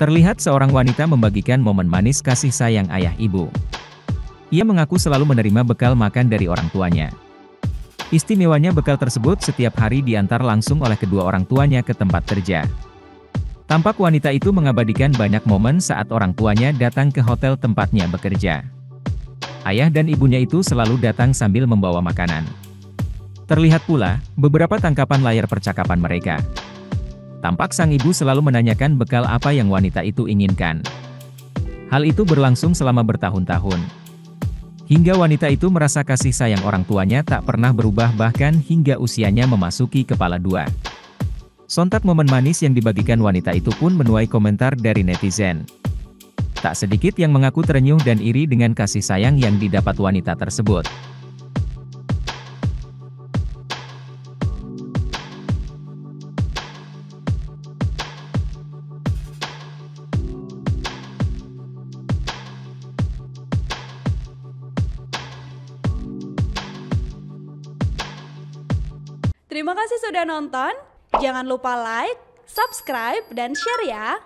Terlihat seorang wanita membagikan momen manis kasih sayang ayah ibu. Ia mengaku selalu menerima bekal makan dari orang tuanya. Istimewanya bekal tersebut setiap hari diantar langsung oleh kedua orang tuanya ke tempat kerja. Tampak wanita itu mengabadikan banyak momen saat orang tuanya datang ke hotel tempatnya bekerja. Ayah dan ibunya itu selalu datang sambil membawa makanan. Terlihat pula, beberapa tangkapan layar percakapan mereka. Tampak sang ibu selalu menanyakan bekal apa yang wanita itu inginkan. Hal itu berlangsung selama bertahun-tahun. Hingga wanita itu merasa kasih sayang orang tuanya tak pernah berubah bahkan hingga usianya memasuki kepala dua. Sontak momen manis yang dibagikan wanita itu pun menuai komentar dari netizen. Tak sedikit yang mengaku terenyuh dan iri dengan kasih sayang yang didapat wanita tersebut. Terima kasih sudah nonton. Jangan lupa like, subscribe, dan share ya.